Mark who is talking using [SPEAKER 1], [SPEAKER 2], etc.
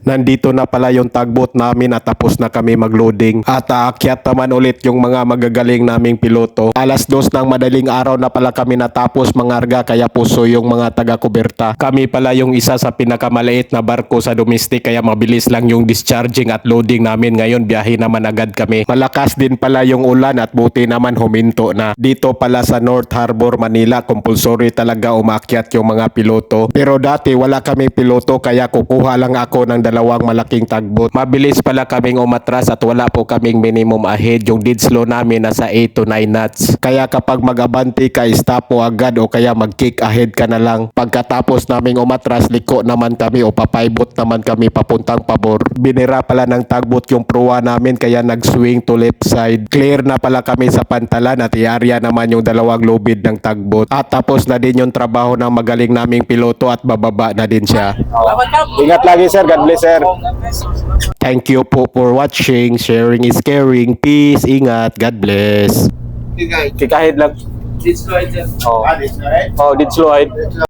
[SPEAKER 1] Nandito na pala yung tugboat namin at tapos na kami magloading. At aakyat naman ulit yung mga magagaling naming piloto. Alas 2 ng madaling araw na pala kami natapos mangarga kaya puso yung mga taga-kuberta. Kami pala yung isa sa pinakamaliit na barko sa domestic kaya mabilis lang yung discharging at loading namin. Ngayon biyahe naman agad kami. Malakas din pala yung ulan at buti naman huminto na. Dito pala sa North Harbor, Manila, compulsory talaga umakyat yung mga piloto. Pero dati wala kami piloto kaya kukuha lang ako ng dalawang malaking tugboat. Mabilis pala kaming umatras at wala po kaming minimum ahead. Yung dead slow namin nasa 8 to 9 knots. Kaya kapag mag-abante ka, stop po agad o kaya mag-kick ahead ka na lang. Pagkatapos naming umatras, liko naman kami o papaibot naman kami papuntang pabor. Binira pala ng tugboat yung proa namin kaya nag-swing to left side. Clear na pala kami sa pantalan at i-area naman yung dalawang lubid ng tugboat. At tapos na din yung trabaho ng magaling naming piloto at bababa na din siya. Ingat lagi sir, God bless sir. Thank you po for watching. Sharing is caring. Peace, ingat, God bless. Kikahid lang.
[SPEAKER 2] Dito ay dyan.
[SPEAKER 1] Oh,
[SPEAKER 2] Dito ay.
[SPEAKER 1] oh, dito